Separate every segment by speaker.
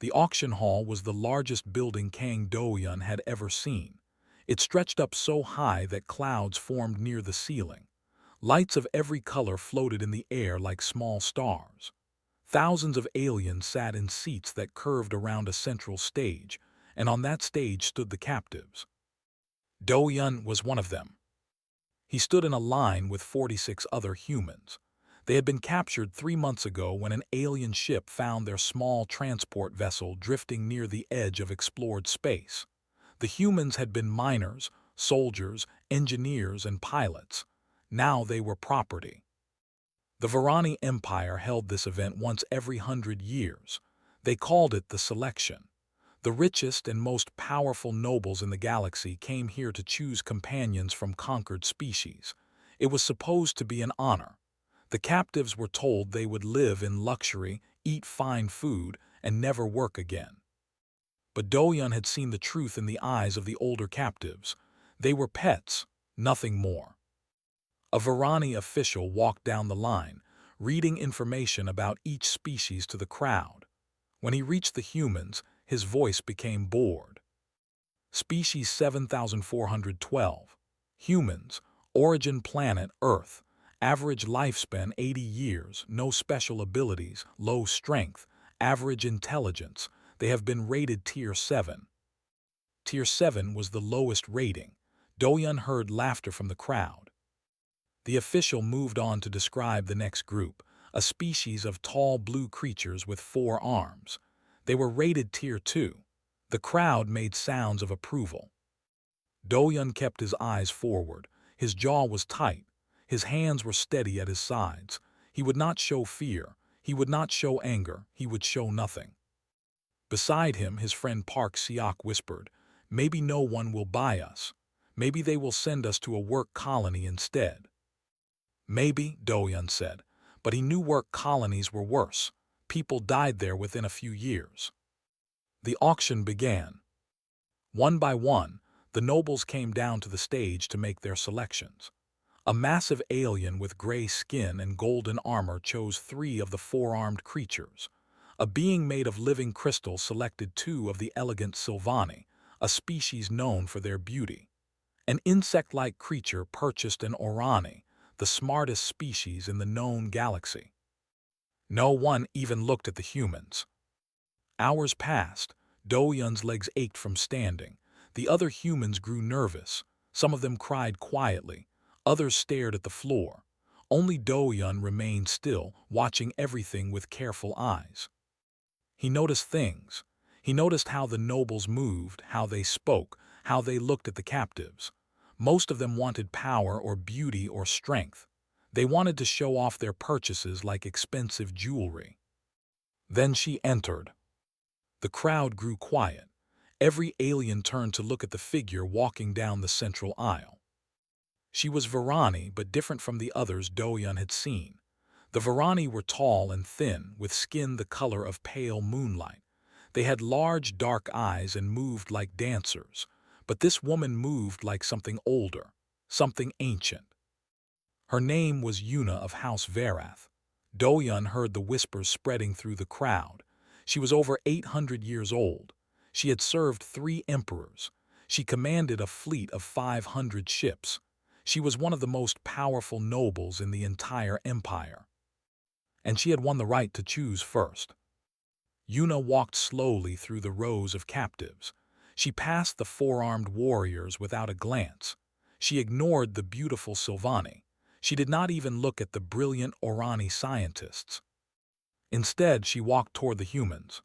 Speaker 1: The auction hall was the largest building Kang Do-yun had ever seen. It stretched up so high that clouds formed near the ceiling. Lights of every color floated in the air like small stars. Thousands of aliens sat in seats that curved around a central stage, and on that stage stood the captives. Do-yun was one of them. He stood in a line with 46 other humans. They had been captured 3 months ago when an alien ship found their small transport vessel drifting near the edge of explored space. The humans had been miners, soldiers, engineers, and pilots. Now they were property. The Varani Empire held this event once every 100 years. They called it the Selection. The richest and most powerful nobles in the galaxy came here to choose companions from conquered species. It was supposed to be an honor. The captives were told they would live in luxury, eat fine food, and never work again. But Do-yun had seen the truth in the eyes of the older captives. They were pets, nothing more. A Varani official walked down the line, reading information about each species to the crowd. When he reached the humans, his voice became bored. Species 7412. Humans. Origin planet Earth. Average lifespan 80 years, no special abilities, low strength, average intelligence. They have been rated Tier 7. Tier 7 was the lowest rating. Do-yun heard laughter from the crowd. The official moved on to describe the next group, a species of tall blue creatures with 4 arms. They were rated Tier 2. The crowd made sounds of approval. Do-yun kept his eyes forward. His jaw was tight. His hands were steady at his sides. He would not show fear. He would not show anger. He would show nothing. Beside him, his friend Park Seok whispered, "Maybe no one will buy us. Maybe they will send us to a work colony instead." "Maybe," Do-yun said, but he knew work colonies were worse. People died there within a few years. The auction began. One by one, the nobles came down to the stage to make their selections. A massive alien with gray skin and golden armor chose 3 of the 4-armed creatures. A being made of living crystal selected 2 of the elegant Sylvani, a species known for their beauty. An insect-like creature purchased an Orani, the smartest species in the known galaxy. No one even looked at the humans. Hours passed. Do-yun's legs ached from standing. The other humans grew nervous. Some of them cried quietly. Others stared at the floor. Only Do-yun remained still, watching everything with careful eyes. He noticed things. He noticed how the nobles moved, how they spoke, how they looked at the captives. Most of them wanted power or beauty or strength. They wanted to show off their purchases like expensive jewelry. Then she entered. The crowd grew quiet. Every alien turned to look at the figure walking down the central aisle. She was Varani, but different from the others Do-yun had seen. The Varani were tall and thin, with skin the color of pale moonlight. They had large, dark eyes and moved like dancers. But this woman moved like something older, something ancient. Her name was Yuna of House Varath. Do-yun heard the whispers spreading through the crowd. She was over 800 years old. She had served 3 emperors. She commanded a fleet of 500 ships. She was one of the most powerful nobles in the entire empire. And she had won the right to choose first. Yuna walked slowly through the rows of captives. She passed the 4-armed warriors without a glance. She ignored the beautiful Sylvani. She did not even look at the brilliant Orani scientists. Instead, she walked toward the humans.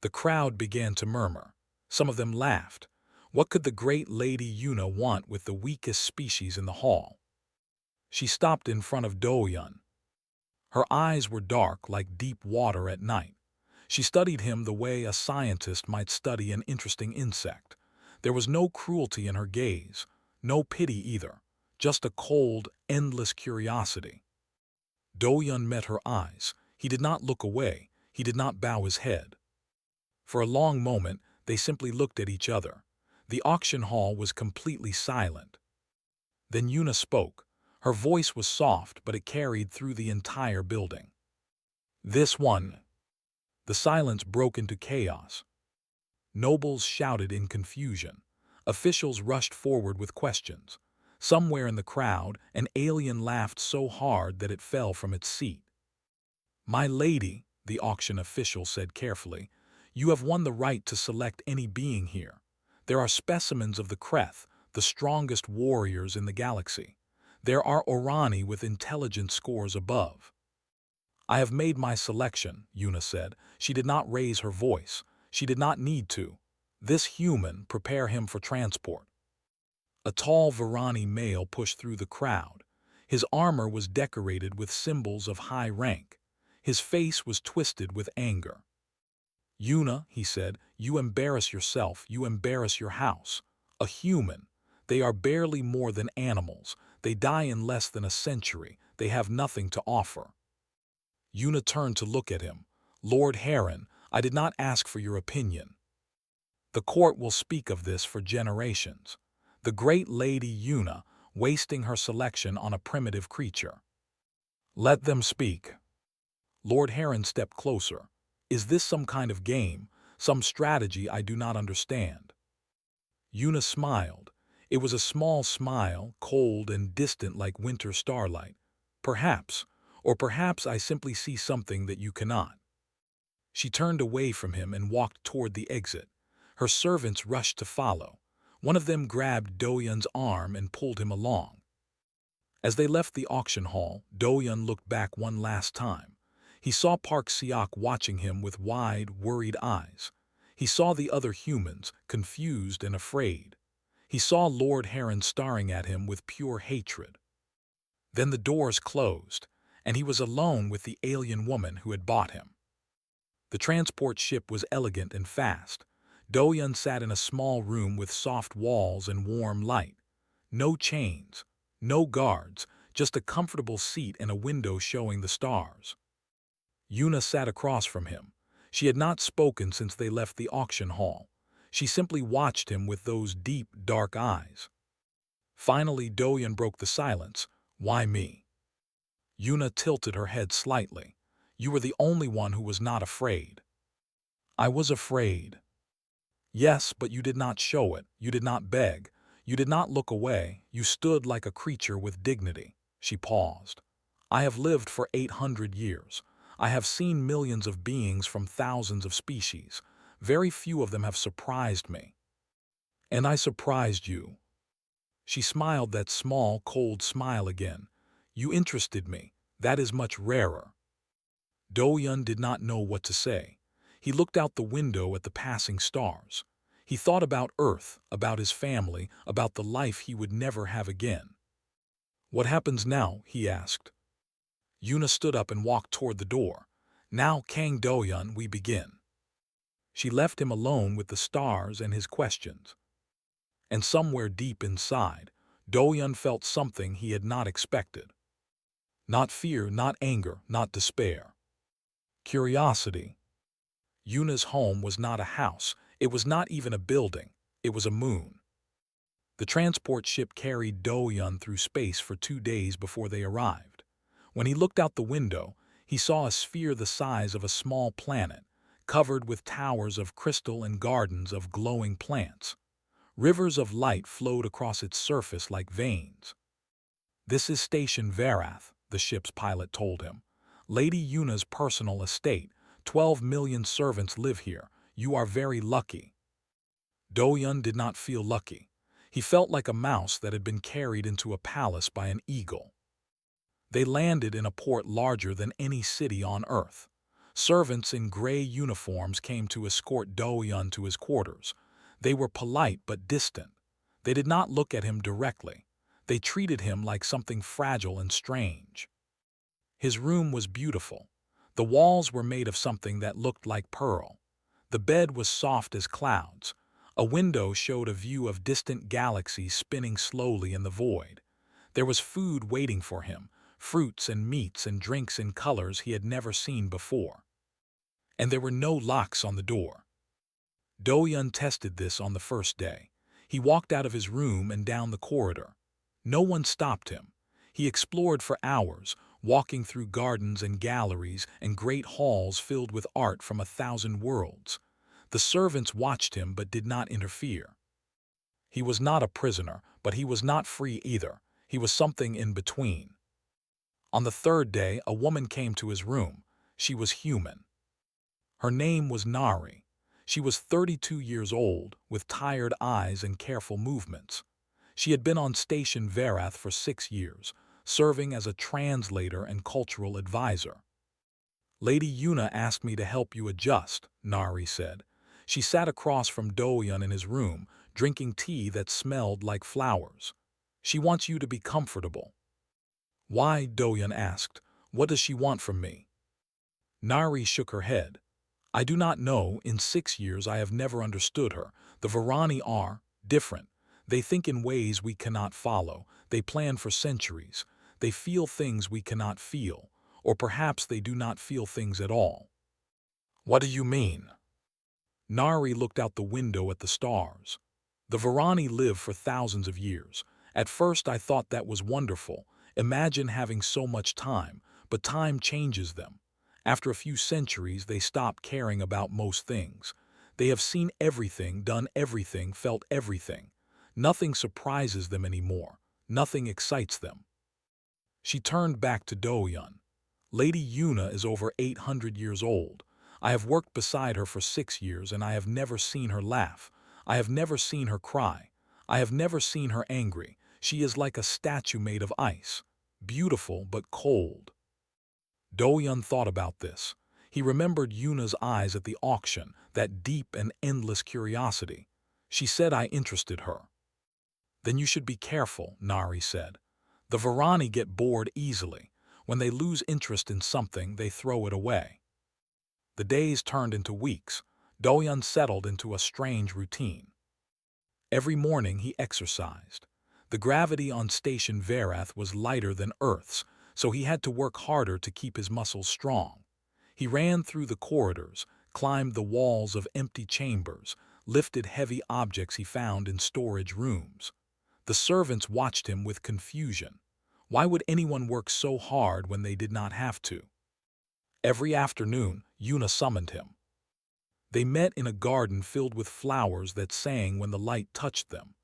Speaker 1: The crowd began to murmur. Some of them laughed. What could the great Lady Yuna want with the weakest species in the hall? She stopped in front of Do-yun. Her eyes were dark like deep water at night. She studied him the way a scientist might study an interesting insect. There was no cruelty in her gaze, no pity either, just a cold, endless curiosity. Do-yun met her eyes. He did not look away. He did not bow his head. For a long moment, they simply looked at each other. The auction hall was completely silent. Then Yuna spoke. Her voice was soft, but it carried through the entire building. "This one." The silence broke into chaos. Nobles shouted in confusion. Officials rushed forward with questions. Somewhere in the crowd, an alien laughed so hard that it fell from its seat. "My lady," the auction official said carefully, "you have won the right to select any being here. There are specimens of the Kreth, the strongest warriors in the galaxy. There are Orani with intelligence scores above." "I have made my selection," Yuna said. She did not raise her voice. She did not need to. "This human, prepare him for transport." A tall Varani male pushed through the crowd. His armor was decorated with symbols of high rank. His face was twisted with anger. "Yuna," he said, "you embarrass yourself, you embarrass your house. A human. They are barely more than animals. They die in less than a century. They have nothing to offer." Yuna turned to look at him. "Lord Heron, I did not ask for your opinion. The court will speak of this for generations. The great lady Yuna, wasting her selection on a primitive creature." "Let them speak." Lord Heron stepped closer. "Is this some kind of game, some strategy I do not understand?" Yuna smiled. It was a small smile, cold and distant like winter starlight. "Perhaps, or perhaps I simply see something that you cannot." She turned away from him and walked toward the exit. Her servants rushed to follow. One of them grabbed Do-Yun's arm and pulled him along. As they left the auction hall, Do-Yun looked back one last time. He saw Park Seok watching him with wide, worried eyes. He saw the other humans, confused and afraid. He saw Lord Heron staring at him with pure hatred. Then the doors closed, and he was alone with the alien woman who had bought him. The transport ship was elegant and fast. Do-Yun sat in a small room with soft walls and warm light. No chains, no guards, just a comfortable seat and a window showing the stars. Yuna sat across from him. She had not spoken since they left the auction hall. She simply watched him with those deep, dark eyes. Finally, Do-Yun broke the silence. "Why me?" Yuna tilted her head slightly. "You were the only one who was not afraid." "I was afraid." "Yes, but you did not show it. You did not beg. You did not look away. You stood like a creature with dignity." She paused. "I have lived for 800 years. I have seen millions of beings from thousands of species. Very few of them have surprised me. And I surprised you." She smiled that small, cold smile again. "You interested me. That is much rarer." Do-Yun did not know what to say. He looked out the window at the passing stars. He thought about Earth, about his family, about the life he would never have again. "What happens now?" he asked. Yuna stood up and walked toward the door. "Now, Kang Do-Yun, we begin." She left him alone with the stars and his questions. And somewhere deep inside, Do-Yun felt something he had not expected. Not fear, not anger, not despair. Curiosity. Yuna's home was not a house. It was not even a building. It was a moon. The transport ship carried Do-Yun through space for 2 days before they arrived. When he looked out the window, he saw a sphere the size of a small planet, covered with towers of crystal and gardens of glowing plants. Rivers of light flowed across its surface like veins. "This is Station Varath," the ship's pilot told him. "Lady Yuna's personal estate. 12 million servants live here. You are very lucky." Do-Yun did not feel lucky. He felt like a mouse that had been carried into a palace by an eagle. They landed in a port larger than any city on Earth. Servants in gray uniforms came to escort Do-Yun to his quarters. They were polite but distant. They did not look at him directly. They treated him like something fragile and strange. His room was beautiful. The walls were made of something that looked like pearl. The bed was soft as clouds. A window showed a view of distant galaxies spinning slowly in the void. There was food waiting for him, fruits and meats and drinks in colors he had never seen before. And there were no locks on the door. Do-Yun tested this on the first day. He walked out of his room and down the corridor. No one stopped him. He explored for hours, walking through gardens and galleries and great halls filled with art from 1,000 worlds. The servants watched him but did not interfere. He was not a prisoner, but he was not free either. He was something in between. On the third day, a woman came to his room. She was human. Her name was Nari. She was 32 years old, with tired eyes and careful movements. She had been on Station Verath for 6 years, serving as a translator and cultural advisor. Lady Yuna asked me to help you adjust, Nari said. She sat across from Doyun in his room, drinking tea that smelled like flowers. She wants you to be comfortable. Why? Doyun asked. What does she want from me? Nari shook her head. I do not know. In 6 years I have never understood her. The Varani are different. They think in ways we cannot follow. They plan for centuries. They feel things we cannot feel. Or perhaps they do not feel things at all. What do you mean? Nari looked out the window at the stars. The Varani live for thousands of years. At first I thought that was wonderful. Imagine having so much time, but time changes them. After a few centuries, they stop caring about most things. They have seen everything, done everything, felt everything. Nothing surprises them anymore. Nothing excites them. She turned back to Doyun. Lady Yuna is over 800 years old. I have worked beside her for 6 years and I have never seen her laugh. I have never seen her cry. I have never seen her angry. She is like a statue made of ice. Beautiful but cold. Doyun thought about this. He remembered Yuna's eyes at the auction, that deep and endless curiosity. She said I interested her. Then you should be careful, Nari said. The Varani get bored easily. When they lose interest in something, they throw it away. The days turned into weeks. Doyun settled into a strange routine. Every morning he exercised. The gravity on Station Verath was lighter than Earth's, so he had to work harder to keep his muscles strong. He ran through the corridors, climbed the walls of empty chambers, lifted heavy objects he found in storage rooms. The servants watched him with confusion. Why would anyone work so hard when they did not have to? Every afternoon, Yuna summoned him. They met in a garden filled with flowers that sang when the light touched them.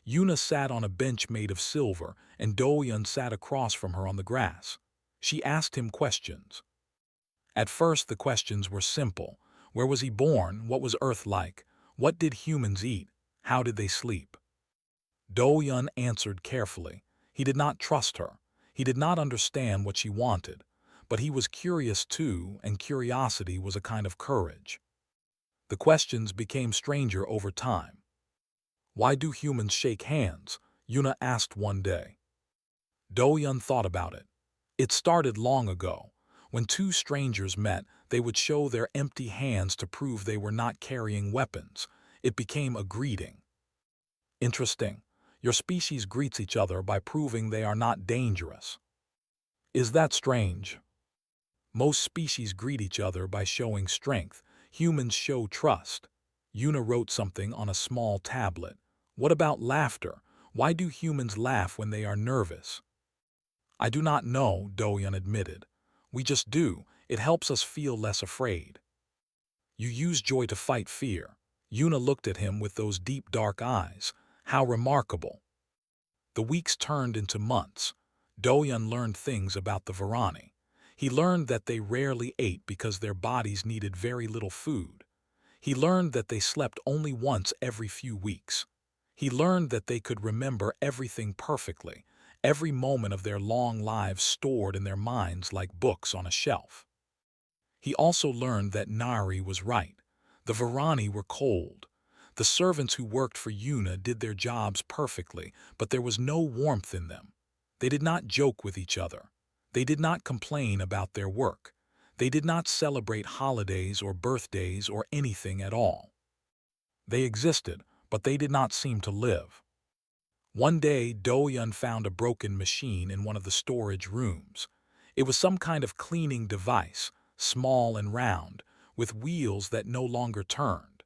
Speaker 1: Yuna sat on a bench made of silver, and Doyun sat across from her on the grass. She asked him questions. At first the questions were simple. Where was he born? What was Earth like? What did humans eat? How did they sleep? Doyun answered carefully. He did not trust her. He did not understand what she wanted. But he was curious too, and curiosity was a kind of courage. The questions became stranger over time. Why do humans shake hands? Yuna asked one day. Doyun thought about it. It started long ago. When two strangers met, they would show their empty hands to prove they were not carrying weapons. It became a greeting. Interesting. Your species greets each other by proving they are not dangerous. Is that strange? Most species greet each other by showing strength. Humans show trust. Yuna wrote something on a small tablet. What about laughter? Why do humans laugh when they are nervous? I do not know, Doyun admitted. We just do. It helps us feel less afraid. You use joy to fight fear. Yuna looked at him with those deep dark eyes. How remarkable. The weeks turned into months. Doyun learned things about the Varani. He learned that they rarely ate because their bodies needed very little food. He learned that they slept only once every few weeks. He learned that they could remember everything perfectly, every moment of their long lives stored in their minds like books on a shelf. He also learned that Nari was right. The Varani were cold. The servants who worked for Yuna did their jobs perfectly, but there was no warmth in them. They did not joke with each other. They did not complain about their work. They did not celebrate holidays or birthdays or anything at all. They existed, but they did not seem to live. One day, Doyun found a broken machine in one of the storage rooms. It was some kind of cleaning device, small and round, with wheels that no longer turned.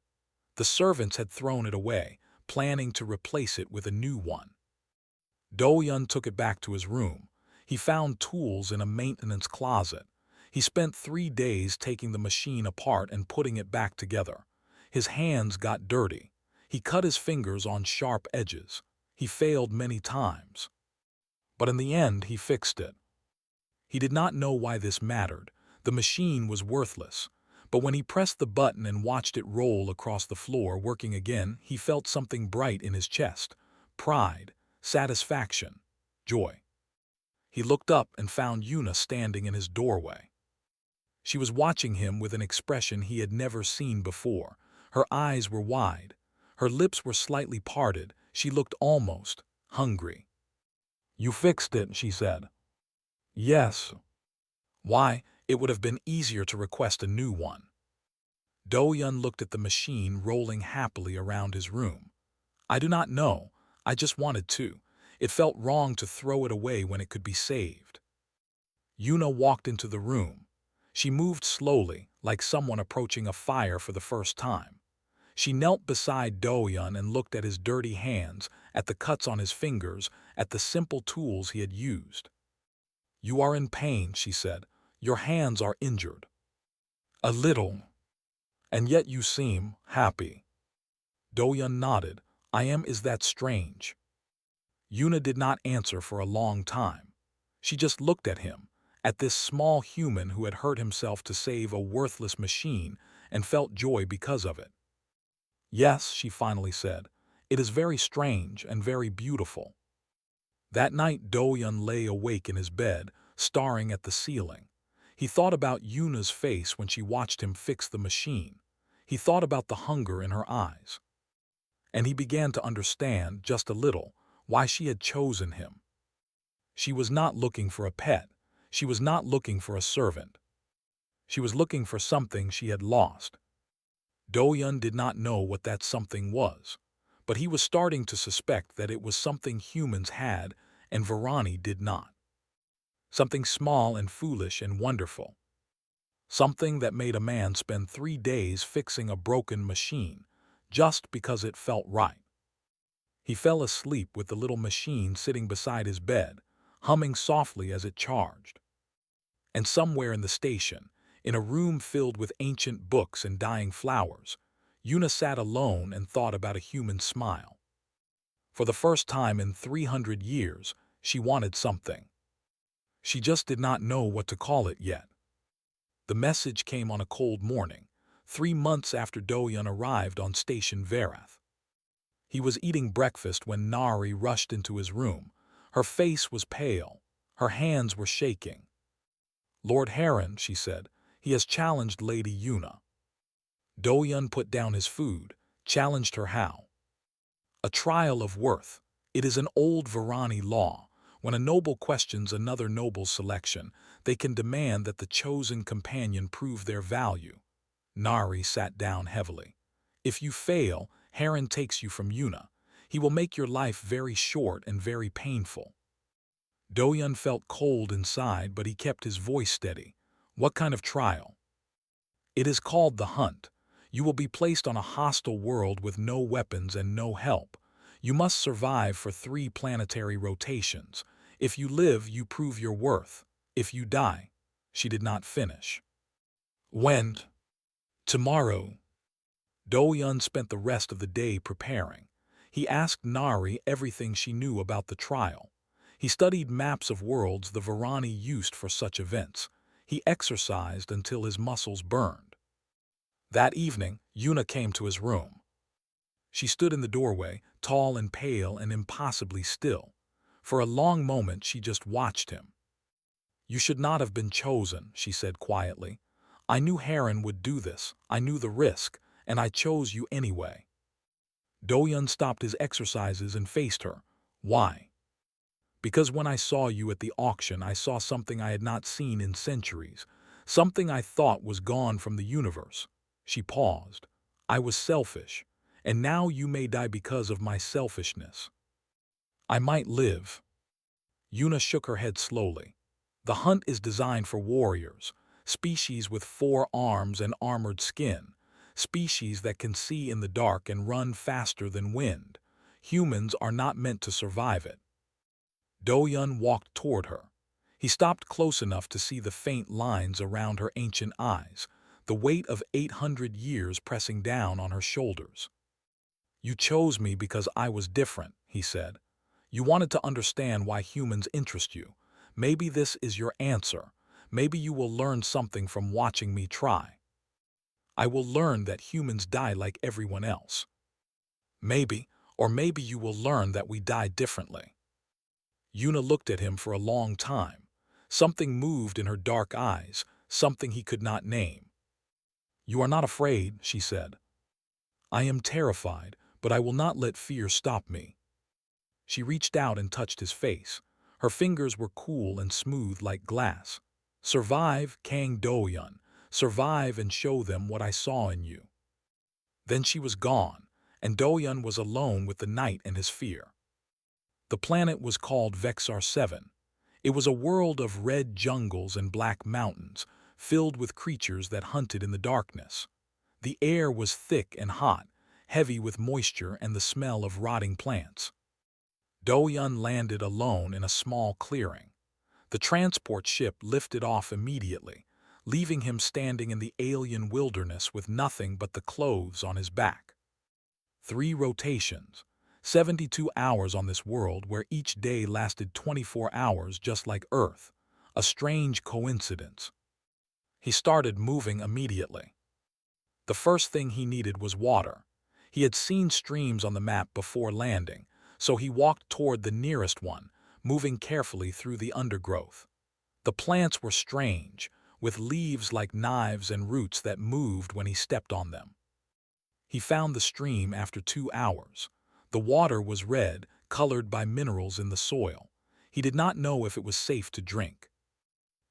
Speaker 1: The servants had thrown it away, planning to replace it with a new one. Doyun took it back to his room. He found tools in a maintenance closet. He spent 3 days taking the machine apart and putting it back together. His hands got dirty. He cut his fingers on sharp edges. He failed many times. But in the end, he fixed it. He did not know why this mattered. The machine was worthless. But when he pressed the button and watched it roll across the floor, working again, he felt something bright in his chest. Pride, satisfaction, joy. He looked up and found Yuna standing in his doorway. She was watching him with an expression he had never seen before. Her eyes were wide. Her lips were slightly parted. She looked almost hungry. "You fixed it," she said. "Yes." "Why? It would have been easier to request a new one." Do-yun looked at the machine rolling happily around his room. "I do not know. I just wanted to. It felt wrong to throw it away when it could be saved." Yuna walked into the room. She moved slowly, like someone approaching a fire for the first time. She knelt beside Do-yun and looked at his dirty hands, at the cuts on his fingers, at the simple tools he had used. "You are in pain," she said. "Your hands are injured." "A little. And yet you seem happy." Do-yun nodded. "I am. Is that strange?" Yuna did not answer for a long time. She just looked at him, at this small human who had hurt himself to save a worthless machine, and felt joy because of it. "Yes," she finally said, "it is very strange and very beautiful." That night Do-yun lay awake in his bed, staring at the ceiling. He thought about Yuna's face when she watched him fix the machine. He thought about the hunger in her eyes. And he began to understand, just a little, why she had chosen him. She was not looking for a pet. She was not looking for a servant. She was looking for something she had lost. Do-yun did not know what that something was, but he was starting to suspect that it was something humans had and Varani did not. Something small and foolish and wonderful. Something that made a man spend 3 days fixing a broken machine, just because it felt right. He fell asleep with the little machine sitting beside his bed, humming softly as it charged. And somewhere in the station, in a room filled with ancient books and dying flowers, Yuna sat alone and thought about a human smile. For the first time in 300 years, she wanted something. She just did not know what to call it yet. The message came on a cold morning, 3 months after Do-yun arrived on Station Verath. He was eating breakfast when Nari rushed into his room. Her face was pale. Her hands were shaking. "Lord Heron," she said, "he has challenged Lady Yuna." Do-yun put down his food, challenged her how. "A trial of worth. It is an old Varani law. When a noble questions another noble's selection, they can demand that the chosen companion prove their value." Nari sat down heavily. "If you fail, Heron takes you from Yuna. He will make your life very short and very painful." Do-yun felt cold inside, but he kept his voice steady. "What kind of trial?" "It is called the hunt. You will be placed on a hostile world with no weapons and no help. You must survive for 3 planetary rotations. If you live, you prove your worth. If you die—" She did not finish. "When?" "Tomorrow." Do-yun spent the rest of the day preparing. He asked Nari everything she knew about the trial. He studied maps of worlds the Varani used for such events. He exercised until his muscles burned. That evening, Yuna came to his room. She stood in the doorway, tall and pale and impossibly still. For a long moment she just watched him. "You should not have been chosen," she said quietly. "I knew Heron would do this. I knew the risk, and I chose you anyway." Do-yun stopped his exercises and faced her. "Why?" "Because when I saw you at the auction, I saw something I had not seen in centuries. Something I thought was gone from the universe." She paused. "I was selfish, and now you may die because of my selfishness." "I might live." Yuna shook her head slowly. "The hunt is designed for warriors, species with 4 arms and armored skin, species that can see in the dark and run faster than wind. Humans are not meant to survive it." Do-yun walked toward her. He stopped close enough to see the faint lines around her ancient eyes, the weight of 800 years pressing down on her shoulders. "You chose me because I was different," he said. "You wanted to understand why humans interest you. Maybe this is your answer. Maybe you will learn something from watching me try. I will learn that humans die like everyone else. Maybe, or maybe you will learn that we die differently." Yuna looked at him for a long time. Something moved in her dark eyes, something he could not name. "You are not afraid," she said. "I am terrified, but I will not let fear stop me." She reached out and touched his face. Her fingers were cool and smooth like glass. "Survive, Kang Do-yun. Survive and show them what I saw in you." Then she was gone, and Do-yun was alone with the night and his fear. The planet was called Vexar 7. It was a world of red jungles and black mountains, filled with creatures that hunted in the darkness. The air was thick and hot, heavy with moisture and the smell of rotting plants. Do-yun landed alone in a small clearing. The transport ship lifted off immediately, leaving him standing in the alien wilderness with nothing but the clothes on his back. 3 rotations, 72 hours on this world where each day lasted 24 hours just like Earth. A strange coincidence. He started moving immediately. The first thing he needed was water. He had seen streams on the map before landing, so he walked toward the nearest one, moving carefully through the undergrowth. The plants were strange, with leaves like knives and roots that moved when he stepped on them. He found the stream after 2 hours. The water was red, colored by minerals in the soil. He did not know if it was safe to drink.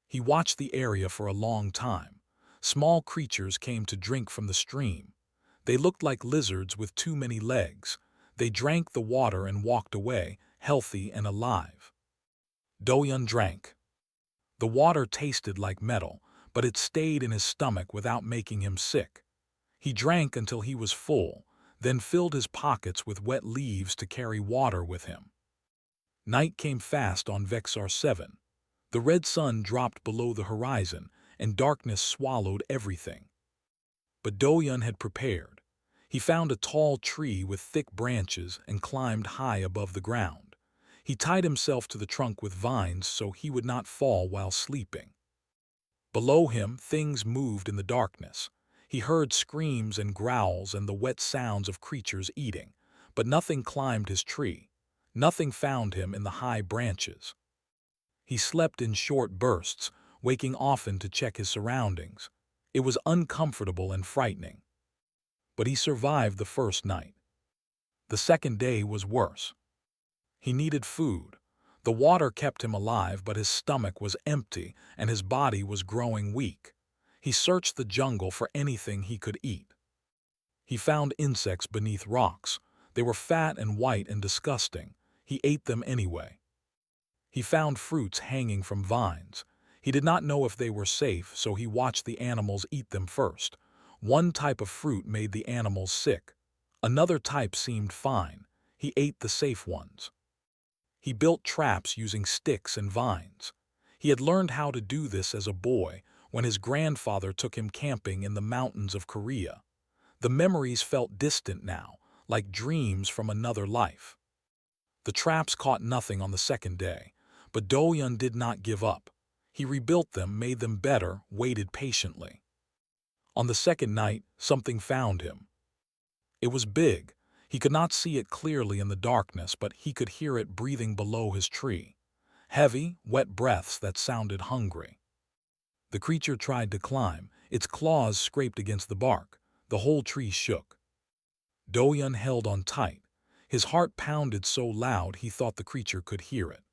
Speaker 1: He watched the area for a long time. Small creatures came to drink from the stream. They looked like lizards with too many legs. They drank the water and walked away, healthy and alive. Do-yun drank. The water tasted like metal, but it stayed in his stomach without making him sick. He drank until he was full, then filled his pockets with wet leaves to carry water with him. Night came fast on Vexar 7. The red sun dropped below the horizon, and darkness swallowed everything. But Do-yun had prepared. He found a tall tree with thick branches and climbed high above the ground. He tied himself to the trunk with vines so he would not fall while sleeping. Below him, things moved in the darkness. He heard screams and growls and the wet sounds of creatures eating, but nothing climbed his tree. Nothing found him in the high branches. He slept in short bursts, waking often to check his surroundings. It was uncomfortable and frightening. But he survived the first night. The second day was worse. He needed food. The water kept him alive, but his stomach was empty and his body was growing weak. He searched the jungle for anything he could eat. He found insects beneath rocks. They were fat and white and disgusting. He ate them anyway. He found fruits hanging from vines. He did not know if they were safe, so he watched the animals eat them first. One type of fruit made the animals sick. Another type seemed fine. He ate the safe ones. He built traps using sticks and vines. He had learned how to do this as a boy when his grandfather took him camping in the mountains of Korea. The memories felt distant now, like dreams from another life. The traps caught nothing on the second day, but Do-yun did not give up. He rebuilt them, made them better, waited patiently. On the second night, something found him. It was big. He could not see it clearly in the darkness, but he could hear it breathing below his tree. Heavy, wet breaths that sounded hungry. The creature tried to climb. Its claws scraped against the bark. The whole tree shook. Do-yun held on tight. His heart pounded so loud he thought the creature could hear it.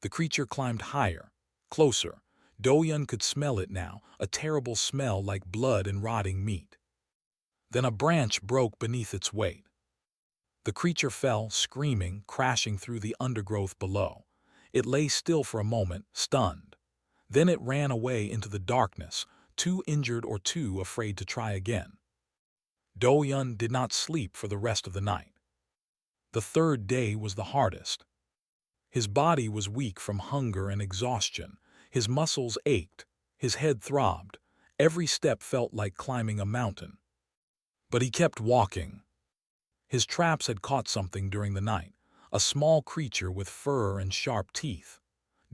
Speaker 1: The creature climbed higher, closer. Do-yun could smell it now, a terrible smell like blood and rotting meat. Then a branch broke beneath its weight. The creature fell, screaming, crashing through the undergrowth below. It lay still for a moment, stunned. Then it ran away into the darkness, too injured or too afraid to try again. Do-yun did not sleep for the rest of the night. The third day was the hardest. His body was weak from hunger and exhaustion. His muscles ached. His head throbbed. Every step felt like climbing a mountain. But he kept walking. His traps had caught something during the night, a small creature with fur and sharp teeth.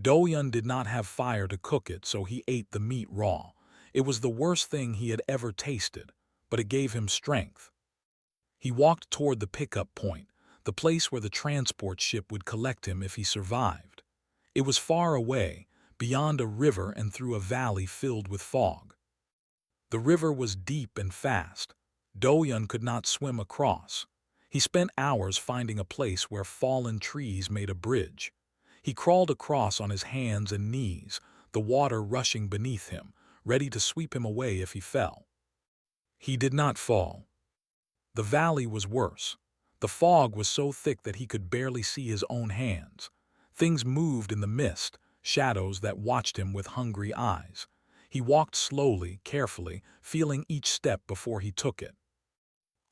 Speaker 1: Do-yun did not have fire to cook it, so he ate the meat raw. It was the worst thing he had ever tasted, but it gave him strength. He walked toward the pickup point, the place where the transport ship would collect him if he survived. It was far away, beyond a river and through a valley filled with fog. The river was deep and fast. Do-yun could not swim across. He spent hours finding a place where fallen trees made a bridge. He crawled across on his hands and knees, the water rushing beneath him, ready to sweep him away if he fell. He did not fall. The valley was worse. The fog was so thick that he could barely see his own hands. Things moved in the mist, shadows that watched him with hungry eyes. He walked slowly, carefully, feeling each step before he took it.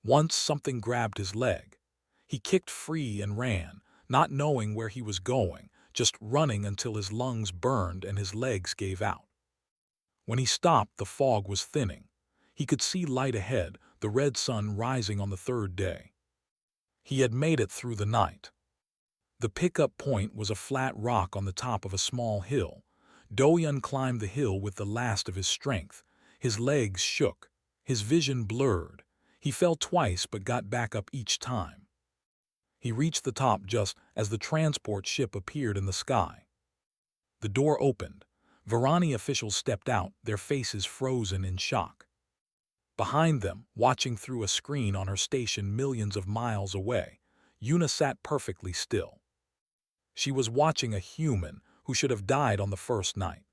Speaker 1: Once something grabbed his leg. He kicked free and ran, not knowing where he was going, just running until his lungs burned and his legs gave out. When he stopped, the fog was thinning. He could see light ahead, the red sun rising on the third day. He had made it through the night. The pickup point was a flat rock on the top of a small hill. Do-yun climbed the hill with the last of his strength. His legs shook. His vision blurred. He fell twice but got back up each time. He reached the top just as the transport ship appeared in the sky. The door opened. Varani officials stepped out, their faces frozen in shock. Behind them, watching through a screen on her station millions of miles away, Yuna sat perfectly still. She was watching a human who should have died on the first night.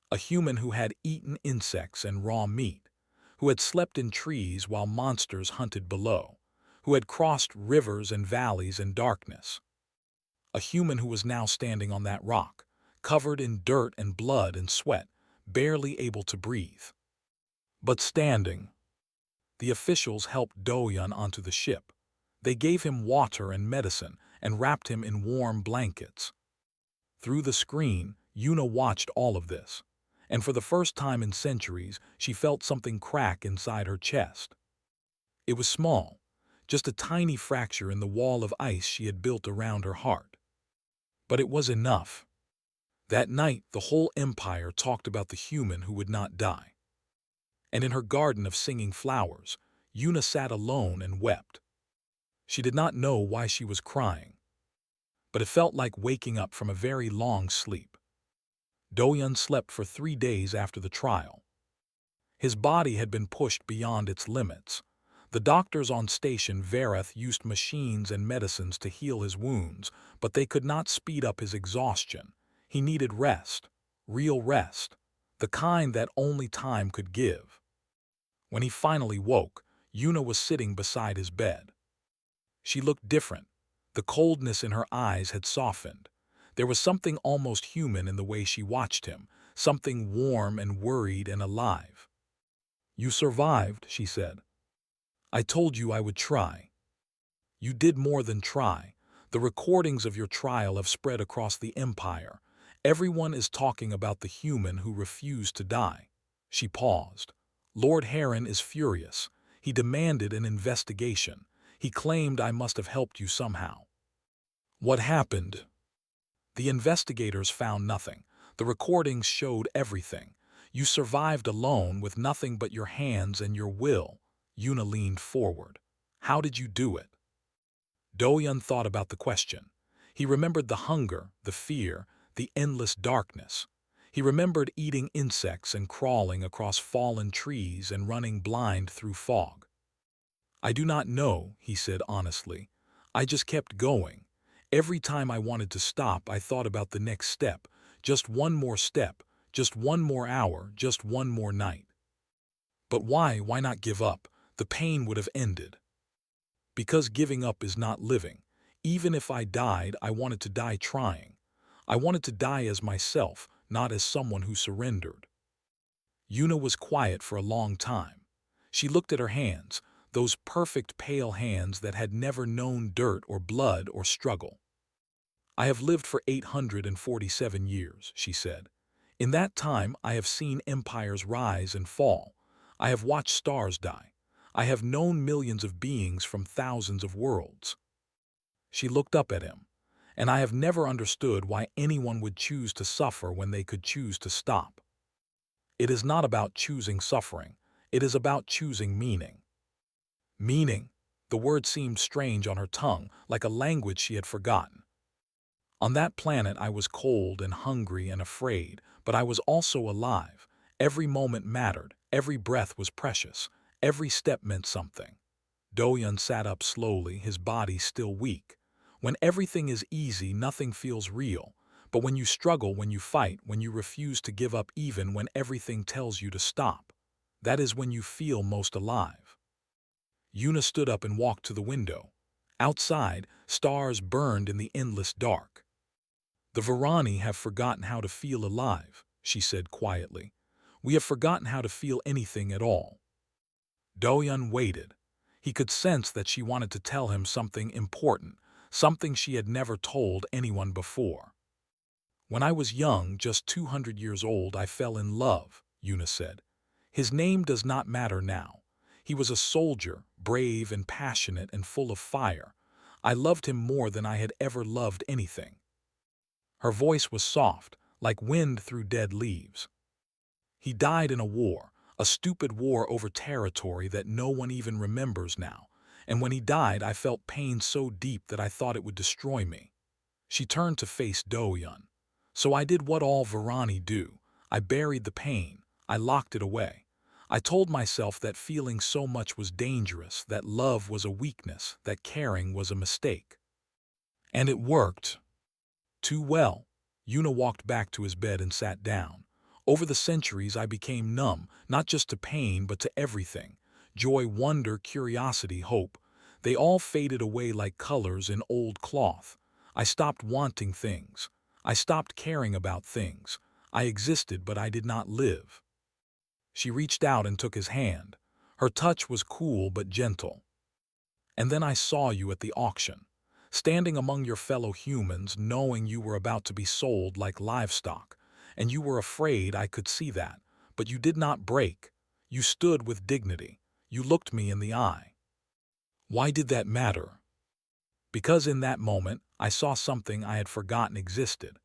Speaker 1: A human who had eaten insects and raw meat, who had slept in trees while monsters hunted below, who had crossed rivers and valleys in darkness. A human who was now standing on that rock, covered in dirt and blood and sweat, barely able to breathe. But standing. The officials helped Do-yun onto the ship. They gave him water and medicine and wrapped him in warm blankets. Through the screen, Yuna watched all of this, and for the first time in centuries, she felt something crack inside her chest. It was small, just a tiny fracture in the wall of ice she had built around her heart. But it was enough. That night, the whole empire talked about the human who would not die. And in her garden of singing flowers, Yuna sat alone and wept. She did not know why she was crying, but it felt like waking up from a very long sleep. Do-yun slept for 3 days after the trial. His body had been pushed beyond its limits. The doctors on station Vareth used machines and medicines to heal his wounds, but they could not speed up his exhaustion. He needed rest, real rest, the kind that only time could give. When he finally woke, Yuna was sitting beside his bed. She looked different. The coldness in her eyes had softened. There was something almost human in the way she watched him, something warm and worried and alive. "You survived," she said. "I told you I would try." "You did more than try. The recordings of your trial have spread across the empire. Everyone is talking about the human who refused to die." She paused. "Lord Heron is furious. He demanded an investigation. He claimed I must have helped you somehow." "What happened?" "The investigators found nothing. The recordings showed everything. You survived alone with nothing but your hands and your will." Yuna leaned forward. "How did you do it?" Do-yun thought about the question. He remembered the hunger, the fear, the endless darkness. He remembered eating insects and crawling across fallen trees and running blind through fog. "I do not know," he said honestly. "I just kept going. Every time I wanted to stop, I thought about the next step. Just one more step, just one more hour, just one more night." "But why not give up? The pain would have ended." "Because giving up is not living. Even if I died, I wanted to die trying. I wanted to die as myself, not as someone who surrendered." Yuna was quiet for a long time. She looked at her hands, those perfect pale hands that had never known dirt or blood or struggle. I have lived for 847 years, she said. In that time I have seen empires rise and fall. I have watched stars die. I have known millions of beings from thousands of worlds. She looked up at him. And I have never understood why anyone would choose to suffer when they could choose to stop. It is not about choosing suffering. It is about choosing meaning. Meaning. The word seemed strange on her tongue, like a language she had forgotten. On that planet I was cold and hungry and afraid, but I was also alive. Every moment mattered, every breath was precious, every step meant something. Doyun sat up slowly, his body still weak. When everything is easy, nothing feels real. But when you struggle, when you fight, when you refuse to give up even when everything tells you to stop, that is when you feel most alive. Yuna stood up and walked to the window. Outside, stars burned in the endless dark. The Varani have forgotten how to feel alive, she said quietly. We have forgotten how to feel anything at all. Doyun waited. He could sense that she wanted to tell him something important, something she had never told anyone before. When I was young, just 200 years old, I fell in love, Yuna said. His name does not matter now. He was a soldier, brave and passionate and full of fire. I loved him more than I had ever loved anything. Her voice was soft, like wind through dead leaves. He died in a stupid war over territory that no one even remembers now, and when he died I felt pain so deep that I thought it would destroy me. She turned to face Doyun. So I did what all Varani do. I buried the pain. I locked it away. I told myself that feeling so much was dangerous, that love was a weakness, that caring was a mistake. And it worked. Too well. Yuna walked back to his bed and sat down. Over the centuries I became numb, not just to pain but to everything. Joy, wonder, curiosity, hope. They all faded away like colors in old cloth. I stopped wanting things. I stopped caring about things. I existed, but I did not live. She reached out and took his hand. Her touch was cool but gentle. And then I saw you at the auction, standing among your fellow humans, knowing you were about to be sold like livestock. And you were afraid, I could see that. But you did not break. You stood with dignity. You looked me in the eye. Why did that matter? Because in that moment, I saw something I had forgotten existed.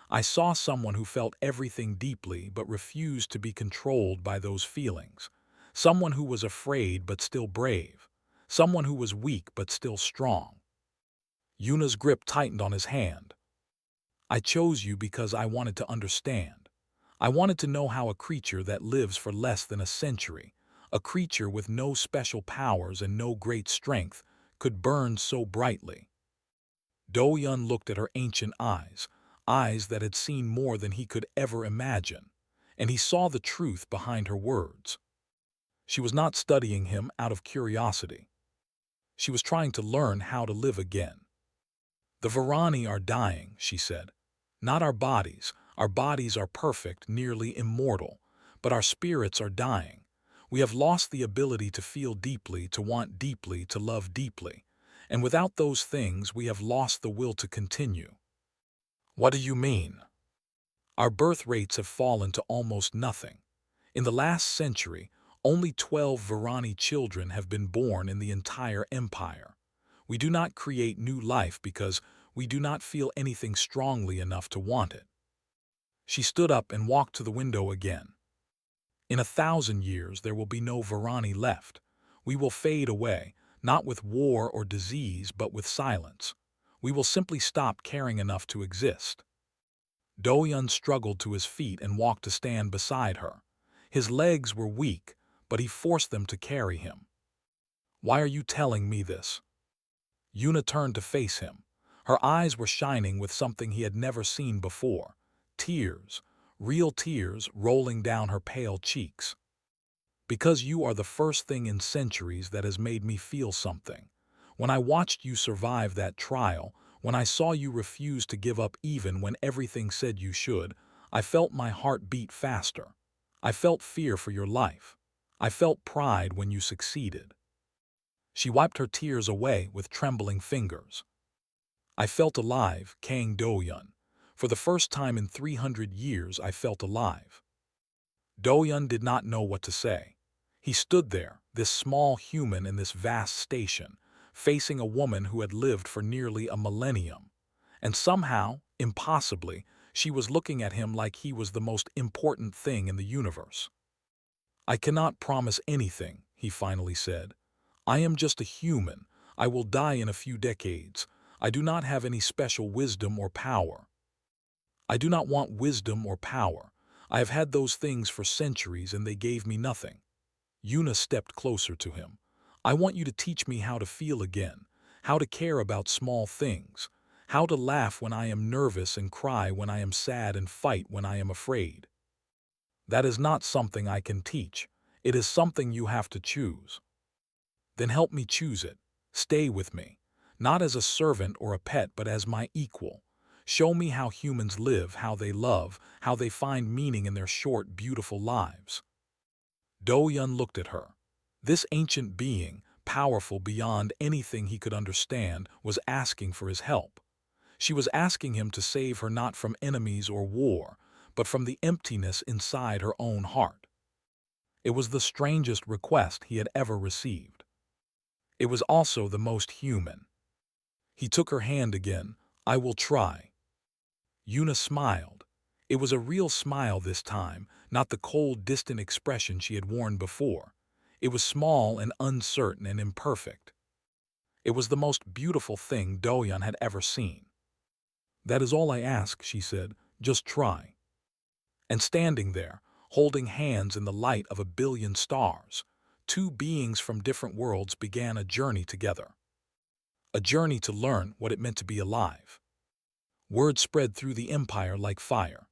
Speaker 1: I saw someone who felt everything deeply but refused to be controlled by those feelings. Someone who was afraid but still brave. Someone who was weak but still strong. Yuna's grip tightened on his hand. I chose you because I wanted to understand. I wanted to know how a creature that lives for less than a century, a creature with no special powers and no great strength, could burn so brightly. Do-yun looked at her ancient eyes, eyes that had seen more than he could ever imagine, and he saw the truth behind her words. She was not studying him out of curiosity. She was trying to learn how to live again. The Varani are dying, she said. Not our bodies. Our bodies are perfect, nearly immortal, but our spirits are dying. We have lost the ability to feel deeply, to want deeply, to love deeply. And without those things, we have lost the will to continue. What do you mean? Our birth rates have fallen to almost nothing. In the last century, only 12 Varani children have been born in the entire empire. We do not create new life because we do not feel anything strongly enough to want it. She stood up and walked to the window again. In 1,000 years, there will be no Varani left. We will fade away, not with war or disease, but with silence. We will simply stop caring enough to exist. Do-yun struggled to his feet and walked to stand beside her. His legs were weak, but he forced them to carry him. Why are you telling me this? Yuna turned to face him. Her eyes were shining with something he had never seen before. Tears, real tears rolling down her pale cheeks. Because you are the first thing in centuries that has made me feel something. When I watched you survive that trial, when I saw you refuse to give up even when everything said you should, I felt my heart beat faster. I felt fear for your life. I felt pride when you succeeded. She wiped her tears away with trembling fingers. I felt alive, Kang Do-yun. For the first time in 300 years, I felt alive. Do-yun did not know what to say. He stood there, this small human in this vast station, facing a woman who had lived for nearly a millennium. And somehow, impossibly, she was looking at him like he was the most important thing in the universe. I cannot promise anything, he finally said. I am just a human. I will die in a few decades. I do not have any special wisdom or power. I do not want wisdom or power. I have had those things for centuries and they gave me nothing. Yuna stepped closer to him. I want you to teach me how to feel again, how to care about small things, how to laugh when I am nervous and cry when I am sad and fight when I am afraid. That is not something I can teach. It is something you have to choose. Then help me choose it. Stay with me, not as a servant or a pet, but as my equal. Show me how humans live, how they love, how they find meaning in their short, beautiful lives. Do-yun looked at her. This ancient being, powerful beyond anything he could understand, was asking for his help. She was asking him to save her not from enemies or war, but from the emptiness inside her own heart. It was the strangest request he had ever received. It was also the most human. He took her hand again. I will try. Yuna smiled. It was a real smile this time, not the cold, distant expression she had worn before. It was small and uncertain and imperfect. It was the most beautiful thing Do-yun had ever seen. That is all I ask, she said. Just try. And standing there, holding hands in the light of 1 billion stars, two beings from different worlds began a journey together. A journey to learn what it meant to be alive. Word spread through the empire like fire.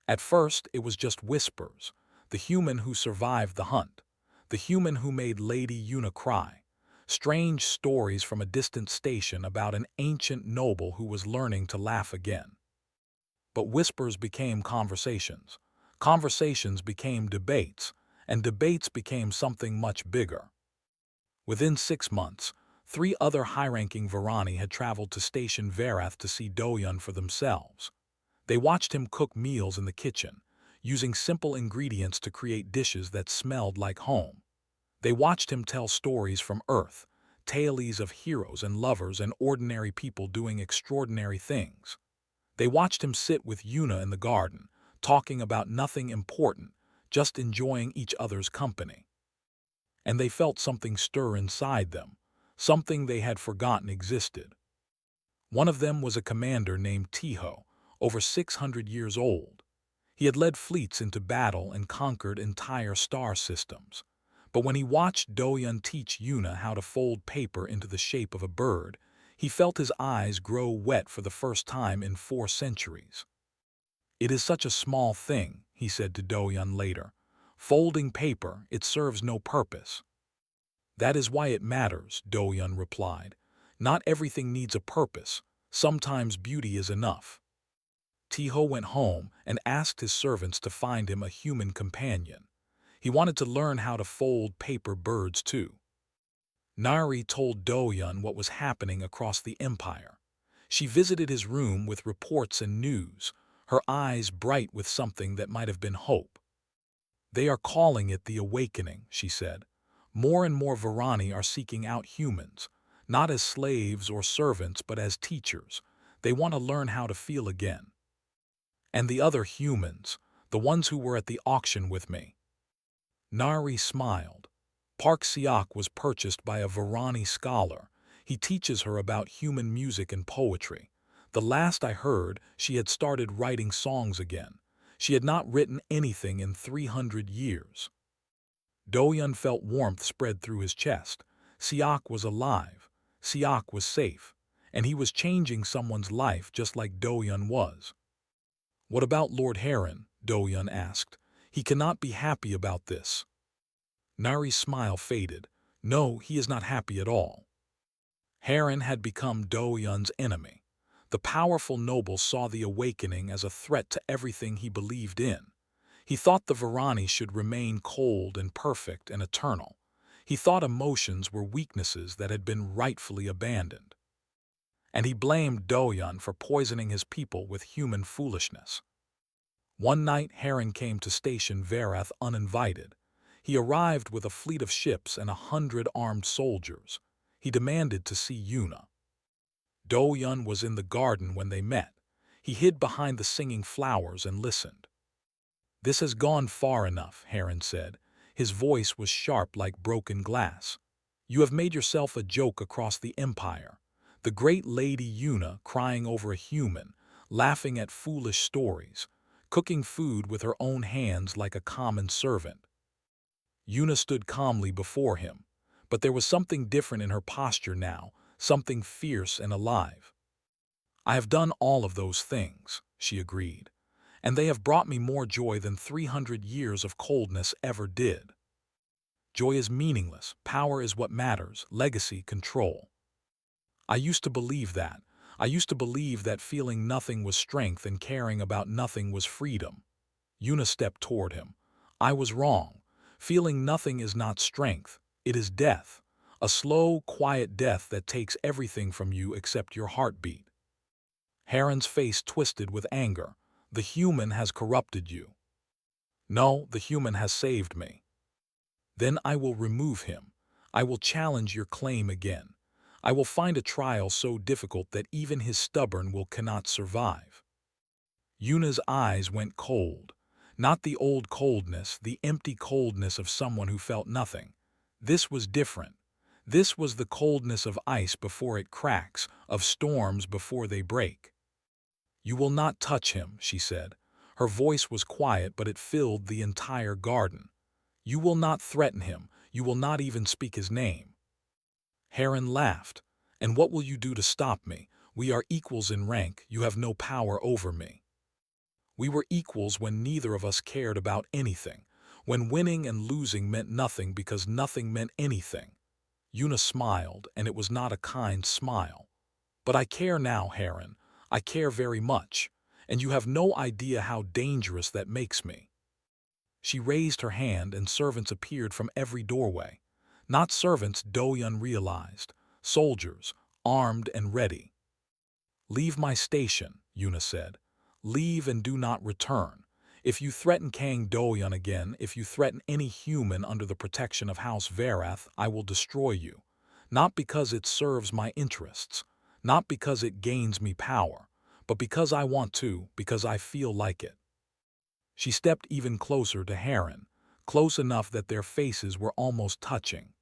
Speaker 1: At first, it was just whispers. The human who survived the hunt. The human who made Lady Yuna cry. Strange stories from a distant station about an ancient noble who was learning to laugh again. But whispers became conversations. Conversations became debates, and debates became something much bigger. Within 6 months, 3 other high-ranking Varani had traveled to Station Verath to see Do-yun for themselves. They watched him cook meals in the kitchen, using simple ingredients to create dishes that smelled like home. They watched him tell stories from Earth, tales of heroes and lovers and ordinary people doing extraordinary things. They watched him sit with Yuna in the garden, talking about nothing important, just enjoying each other's company. And they felt something stir inside them, something they had forgotten existed. One of them was a commander named Tiho, over 600 years old. He had led fleets into battle and conquered entire star systems. But when he watched Do-yun teach Yuna how to fold paper into the shape of a bird, he felt his eyes grow wet for the first time in 4 centuries. It is such a small thing, he said to Do-yun later. Folding paper, it serves no purpose. That is why it matters, Do-yun replied. Not everything needs a purpose. Sometimes beauty is enough. Tiho went home and asked his servants to find him a human companion. He wanted to learn how to fold paper birds too. Nari told Do-yun what was happening across the empire. She visited his room with reports and news, her eyes bright with something that might have been hope. They are calling it the awakening, she said. More and more Varani are seeking out humans, not as slaves or servants but as teachers. They want to learn how to feel again. And the other humans, the ones who were at the auction with me. Nari smiled. Park Siak was purchased by a Varani scholar. He teaches her about human music and poetry. The last I heard, she had started writing songs again. She had not written anything in 300 years. Do-yun felt warmth spread through his chest. Siak was alive. Siak was safe. And he was changing someone's life just like Do-yun was. What about Lord Heron? Do-yun asked. He cannot be happy about this. Nari's smile faded. No, he is not happy at all. Heron had become Do-yun's enemy. The powerful noble saw the awakening as a threat to everything he believed in. He thought the Varani should remain cold and perfect and eternal. He thought emotions were weaknesses that had been rightfully abandoned. and he blamed Doyun for poisoning his people with human foolishness. One night, Heron came to Station Verath uninvited. He arrived with a fleet of ships and 100 armed soldiers. He demanded to see Yuna. Doyun was in the garden when they met. He hid behind the singing flowers and listened. "This has gone far enough," Heron said. His voice was sharp like broken glass. "You have made yourself a joke across the empire. The great Lady Yuna crying over a human, laughing at foolish stories, cooking food with her own hands like a common servant." Yuna stood calmly before him, but there was something different in her posture now, something fierce and alive. "I have done all of those things," she agreed, "and they have brought me more joy than 300 years of coldness ever did. Joy is meaningless, power is what matters, legacy, control. I used to believe that. I used to believe that feeling nothing was strength and caring about nothing was freedom." Yuna stepped toward him. "I was wrong. Feeling nothing is not strength, it is death. A slow, quiet death that takes everything from you except your heartbeat." Heron's face twisted with anger. "The human has corrupted you." "No, the human has saved me." "Then I will remove him. I will challenge your claim again. I will find a trial so difficult that even his stubborn will cannot survive." Yuna's eyes went cold. Not the old coldness, the empty coldness of someone who felt nothing. This was different. This was the coldness of ice before it cracks, of storms before they break. "You will not touch him," she said. Her voice was quiet, but it filled the entire garden. "You will not threaten him. You will not even speak his name." Heron laughed. "And what will you do to stop me? We are equals in rank. You have no power over me." "We were equals when neither of us cared about anything, when winning and losing meant nothing because nothing meant anything." Yuna smiled, and it was not a kind smile. "But I care now, Heron. I care very much, and you have no idea how dangerous that makes me." She raised her hand, and servants appeared from every doorway. Not servants, Doyun realized. Soldiers, armed and ready. "Leave my station," Yuna said. "Leave and do not return. If you threaten Kang Doyun again, if you threaten any human under the protection of House Verath, I will destroy you. Not because it serves my interests, not because it gains me power, but because I want to, because I feel like it." She stepped even closer to Heron, close enough that their faces were almost touching.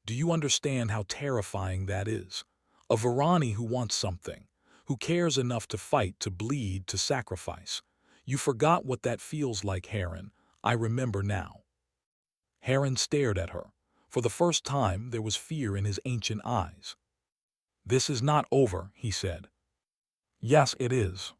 Speaker 1: "Do you understand how terrifying that is? A Varani who wants something, who cares enough to fight, to bleed, to sacrifice. You forgot what that feels like, Heron. I remember now." Heron stared at her. For the first time, there was fear in his ancient eyes. "This is not over," he said. "Yes, it is."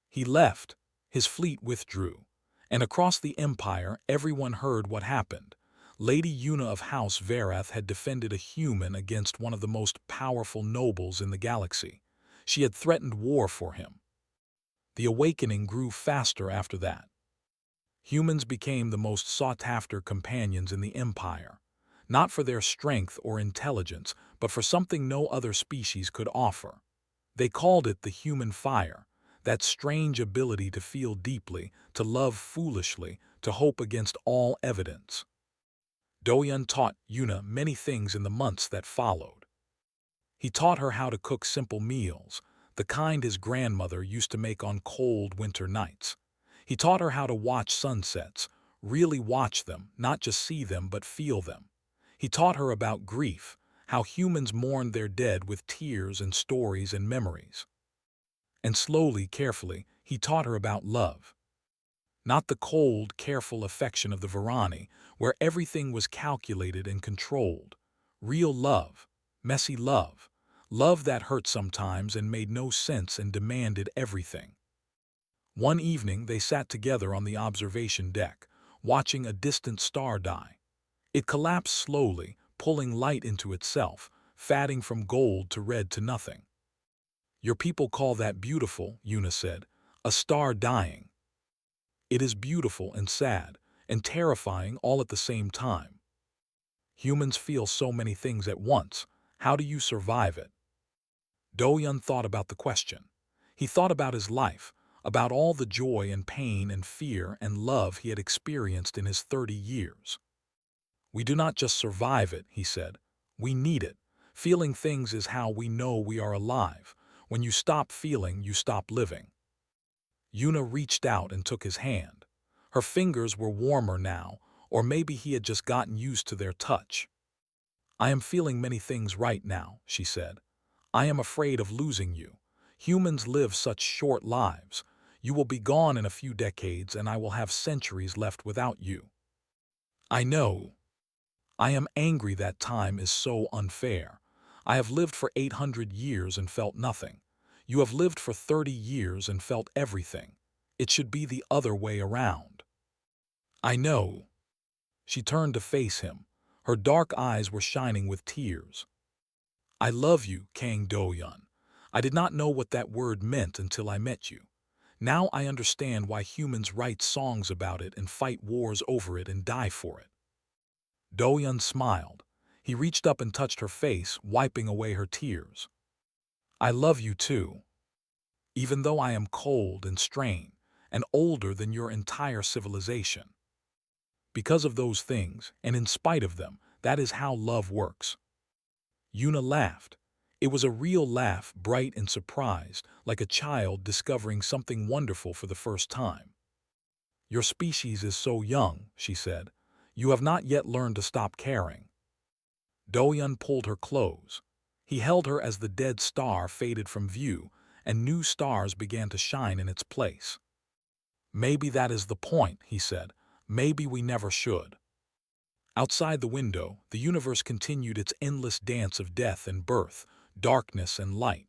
Speaker 1: He left. His fleet withdrew. And across the empire, everyone heard what happened. Lady Yuna of House Verath had defended a human against one of the most powerful nobles in the galaxy. She had threatened war for him. The awakening grew faster after that. Humans became the most sought-after companions in the empire, not for their strength or intelligence, but for something no other species could offer. They called it the human fire, that strange ability to feel deeply, to love foolishly, to hope against all evidence. Doyun taught Yuna many things in the months that followed. He taught her how to cook simple meals, the kind his grandmother used to make on cold winter nights. He taught her how to watch sunsets, really watch them, not just see them but feel them. He taught her about grief, how humans mourn their dead with tears and stories and memories. And slowly, carefully, he taught her about love. Not the cold, careful affection of the Varani, where everything was calculated and controlled. Real love, messy love, love that hurt sometimes and made no sense and demanded everything. One evening they sat together on the observation deck, watching a distant star die. It collapsed slowly, pulling light into itself, fading from gold to red to nothing. "Your people call that beautiful," Yuna said, "a star dying." "It is beautiful and sad, and terrifying all at the same time. Humans feel so many things at once. How do you survive it?" Do-yun thought about the question. He thought about his life, about all the joy and pain and fear and love he had experienced in his 30 years. We do not just survive it, he said. We need it. Feeling things is how we know we are alive. When you stop feeling, you stop living. Yuna reached out and took his hand. Her fingers were warmer now, or maybe he had just gotten used to their touch. I am feeling many things right now, she said. I am afraid of losing you. Humans live such short lives. You will be gone in a few decades and I will have centuries left without you. I know. I am angry that time is so unfair. I have lived for 800 years and felt nothing. You have lived for 30 years and felt everything. It should be the other way around. I know. She turned to face him. Her dark eyes were shining with tears. I love you, Kang Do-yun. I did not know what that word meant until I met you. Now I understand why humans write songs about it and fight wars over it and die for it. Do-yun smiled. He reached up and touched her face, wiping away her tears. I love you too. Even though I am cold and strained, and older than your entire civilization. Because of those things, and in spite of them, that is how love works. Yuna laughed. It was a real laugh, bright and surprised, like a child discovering something wonderful for the first time. Your species is so young, she said. You have not yet learned to stop caring. Do-yun pulled her close. He held her as the dead star faded from view, and new stars began to shine in its place. Maybe that is the point, he said. Maybe we never should. Outside the window, the universe continued its endless dance of death and birth, darkness and light.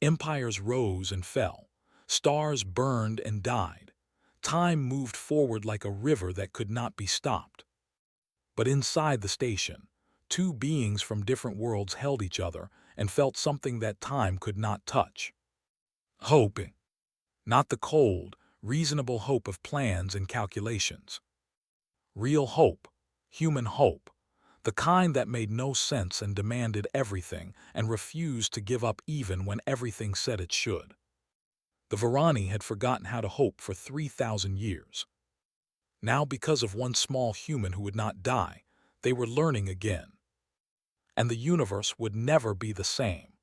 Speaker 1: Empires rose and fell. Stars burned and died. Time moved forward like a river that could not be stopped. But inside the station, two beings from different worlds held each other and felt something that time could not touch. Hope. Not the cold, reasonable hope of plans and calculations. Real hope, human hope, the kind that made no sense and demanded everything and refused to give up even when everything said it should. The Varani had forgotten how to hope for 3,000 years. Now, because of one small human who would not die, they were learning again. And the universe would never be the same.